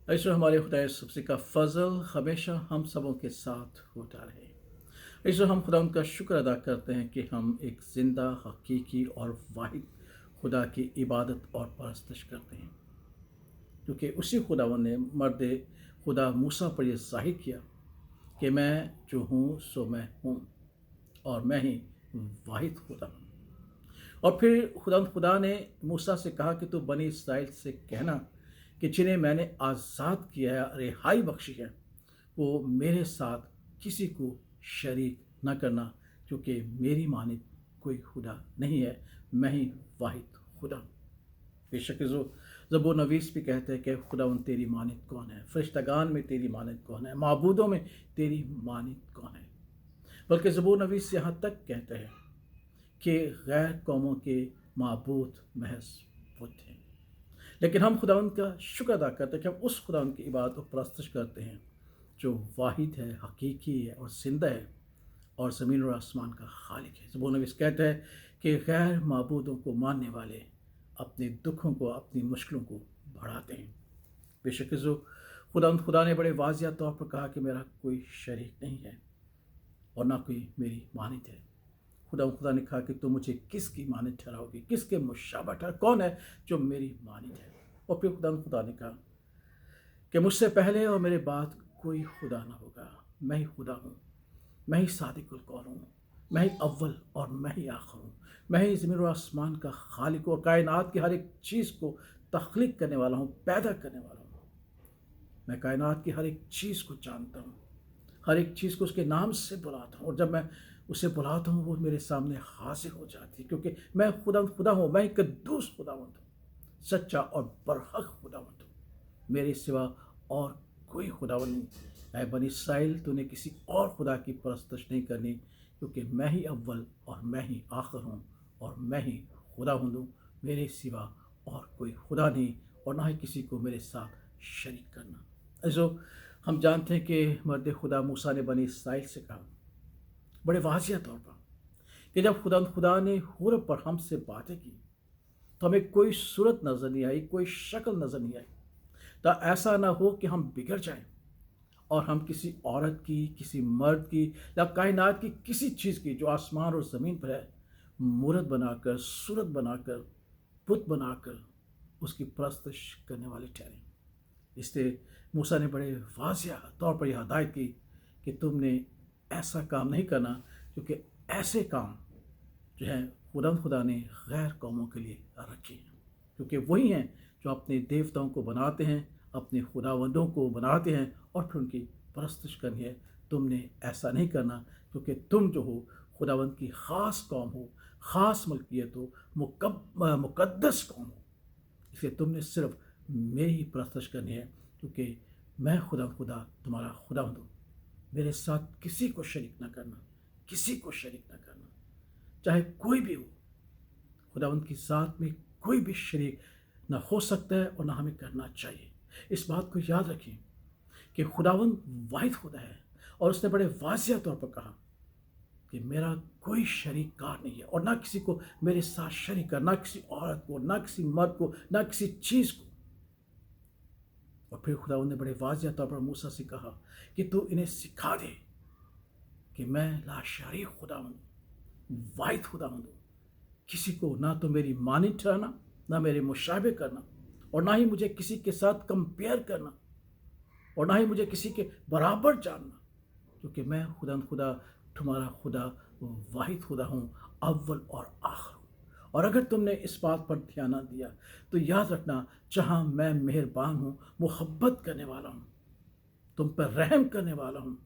ऐसे हमारे खुदा सबसे का फ़ज़ल हमेशा हम सबों के साथ होता रहे। ऐसे हम खुदा उनका शुक्र अदा करते हैं कि हम एक ज़िंदा, हकीकी और वाहिद खुदा की इबादत और परस्तश करते हैं, क्योंकि उसी खुदावंद ने मर्द खुदा मूसा पर यह ज़ाहिर किया कि मैं जो हूँ सो मैं हूँ और मैं ही वाहिद खुदा हूँ। और फिर खुदा ने मूसा से कहा कि तू बनी इसराइल से कहना कि जिन्हें मैंने आज़ाद किया है, रिहाई बख्शी है, वो मेरे साथ किसी को शरीक न करना, क्योंकि मेरी मानित कोई खुदा नहीं है, मैं ही वाहिद खुदा हूँ। बेशक जो ज़बूर नवीस भी कहते हैं कि खुदावंद तेरी मानित कौन है, फरिश्तगान में तेरी मानित कौन है, माबूदों में तेरी मानित कौन है। बल्कि ज़बूर नवीस यहाँ तक कहते हैं कि गैर कौमों के माबूद महज बुत हैं। लेकिन हम खुदावंद का शुक्र अदा करते हैं कि हम उस खुदावंद की इबादत और परस्तश करते हैं जो वाहिद है, हकीकी है और ज़िंदा है और ज़मीन और आसमान का खालिक है। ज़बूर नवीस कहता है कि गैर माबूदों को मानने वाले अपने दुखों को, अपनी मुश्किलों को बढ़ाते हैं। बेशक जो खुदा ने बड़े वाजिया तौर पर कहा कि मेरा कोई शरीक नहीं है और ना कोई मेरी मानित है। खुदा ने कहा कि तुम मुझे किसकी मानित ठहराओगे, किसके मुशाबा ठहरा, कौन है जो मेरी मानित है। और फिर खुदा ने कहा कि मुझसे पहले और मेरे बाद कोई खुदा ना होगा, मैं ही खुदा हूँ, मैं ही सादिकुल कौल हूँ, मैं ही अव्वल और मैं ही आखिर हूँ, मैं ही ज़मीन और आसमान का खालिक और कायनात की हर एक चीज़ को तख्लीक करने वाला हूँ, पैदा करने वाला हूँ। मैं कायनात की हर एक चीज़ को जानता हूँ, हर एक चीज़ को उसके नाम से बुलाता हूँ, और जब मैं उसे बुलाता हूँ वो मेरे सामने हाजिर हो जाती है, क्योंकि मैं खुदा हूँ, मैं एक कद्दूस खुदावंद हूँ, सच्चा और बरहक खुदावंद हूँ। मेरे सिवा और कोई खुदावंद नहीं। ऐ बनी इसराइल, तूने किसी और खुदा की परस्तश नहीं करनी, क्योंकि मैं ही अव्वल और मैं ही आखिर हूँ और मैं ही खुदा हूँ। मेरे सिवा और कोई खुदा नहीं, और ना ही किसी को मेरे साथ शरीक करना। जो हम जानते हैं कि मर्द खुदा मूसा ने बनी इसराइल से कहा बड़े वाजिया तौर पर कि जब खुदा ने हुर पर हमसे बातें की तो हमें कोई सूरत नज़र नहीं आई, कोई शक्ल नज़र नहीं आई। तो ऐसा ना हो कि हम बिगड़ जाएं और हम किसी औरत की, किसी मर्द की या कायनात की किसी चीज़ की जो आसमान और ज़मीन पर है, मूरत बनाकर, सूरत बनाकर, बुत बनाकर उसकी परस्तश करने वाले ठहरें। इसलिए मूसा ने बड़े वाजिया तौर पर यह हदायत की कि तुमने ऐसा काम नहीं करना, क्योंकि ऐसे काम जो है खुदा ने गैर कौमों के लिए रखी हैं, क्योंकि वही हैं जो अपने देवताओं को बनाते हैं, अपने खुदावंदों को बनाते हैं और फिर उनकी परस्तश करनी है। तुमने ऐसा नहीं करना, क्योंकि तुम जो हो खुदावंद की ख़ास कौम हो, ख़ास मलकियत हो, मुकद्दस कौम हो। इसलिए तुमने सिर्फ मेरी ही परस्तश करनी है, क्योंकि मैं खुदा तुम्हारा खुदावंद हूँ। मेरे साथ किसी को शरीक ना करना, किसी को शरीक ना करना, चाहे कोई भी हो। खुदावंद की ज़ात में कोई भी शरीक ना हो सकता है और ना हमें करना चाहिए। इस बात को याद रखें कि खुदावंद वाहिद खुदा है, और उसने बड़े वाज़िया तौर पर कहा कि मेरा कोई शरीकार नहीं है, और ना किसी को मेरे साथ शरीक कर, ना किसी औरत को, ना किसी मर्द को, ना किसी चीज़ को। और फिर खुदावंद ने बड़े वाज़िया तौर पर मूसा से कहा कि तू इन्हें सिखा दे कि मैं लाशरीक खुदा हूँ, वाहिद खुदा हूँ। किसी को ना तो मेरी मानित ठहराना, ना मेरे मुशाबे करना, और ना ही मुझे किसी के साथ कंपेयर करना, और ना ही मुझे किसी के बराबर जानना, क्योंकि मैं खुदा तुम्हारा खुदा वाहिद खुदा हूँ, अव्वल और आखिर हूँ। और अगर तुमने इस बात पर ध्यान न दिया तो याद रखना, जहाँ मैं मेहरबान हूँ, मुहब्बत करने वाला हूँ, तुम पर रहम करने वाला हूँ,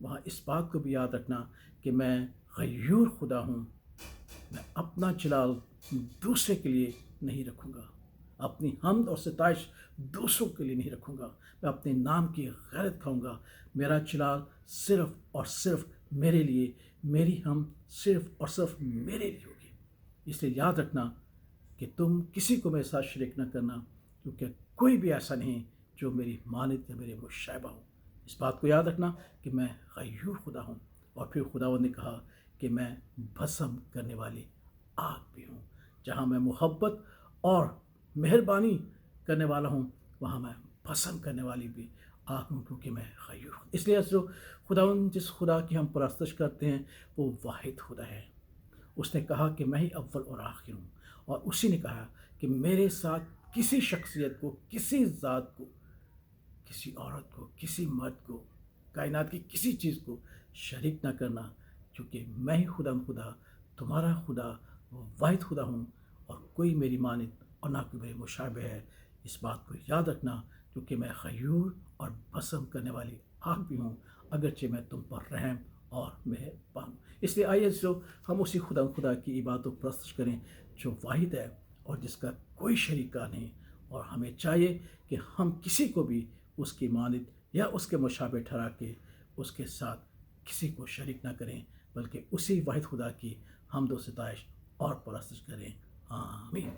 वहाँ इस बात को भी याद रखना कि मैं गयूर खुदा हूँ। मैं अपना जलाल दूसरे के लिए नहीं रखूँगा, अपनी हम्द और सिताइश दूसरों के लिए नहीं रखूँगा। मैं अपने नाम की गैरत खाऊँगा। मेरा जलाल सिर्फ़ और सिर्फ़ मेरे लिए, मेरी हम सिर्फ़ और सिर्फ़ मेरे लिए होगी। इसलिए याद रखना कि तुम किसी को मेरे साथ शरीक न करना, क्योंकि कोई भी ऐसा नहीं जो मेरी मानित या मेरे मुशाबा हो। इस बात को याद रखना कि मैं गयूर खुदा हूँ। और फिर खुदावंद ने कहा कि मैं भस्म करने वाली आग भी हूँ। जहाँ मैं मोहब्बत और मेहरबानी करने वाला हूँ, वहाँ मैं पसंद करने वाली भी आग हूँ, क्योंकि मैं गयूर हूँ। इसलिए जो खुदावंद, जिस खुदा की हम परस्तश करते हैं, वो वाहिद खुदा है। उसने कहा कि मैं ही अव्वल और आखिर हूँ, और उसी ने कहा कि मेरे साथ किसी शख्सियत को, किसी ज़ात को, किसी औरत को, किसी मर्द को, कायनात की किसी चीज़ को शरीक ना करना, क्योंकि मैं ही खुदा तुम्हारा खुदा वाहिद खुदा हूँ, और कोई मेरी मानित और ना कोई मेरे मुशाबे है। इस बात को याद रखना, क्योंकि मैं गयूर और पसंद करने वाली आग भी हूँ, अगरचे मैं तुम पर रहम और मेहरबान हूँ। इसलिए आइए जो हम उसी खुदा की इबादत और परस्तश करें, जो वाहिद है और जिसका कोई शरीका नहीं। और हमें चाहिए कि हम किसी को भी उसकी मानित या उसके मुशाबे ठहरा के उसके साथ किसी को शरीक ना करें, बल्कि उसी वाहिद खुदा की हमदो सिताइश और परस्तश करें। आमीन।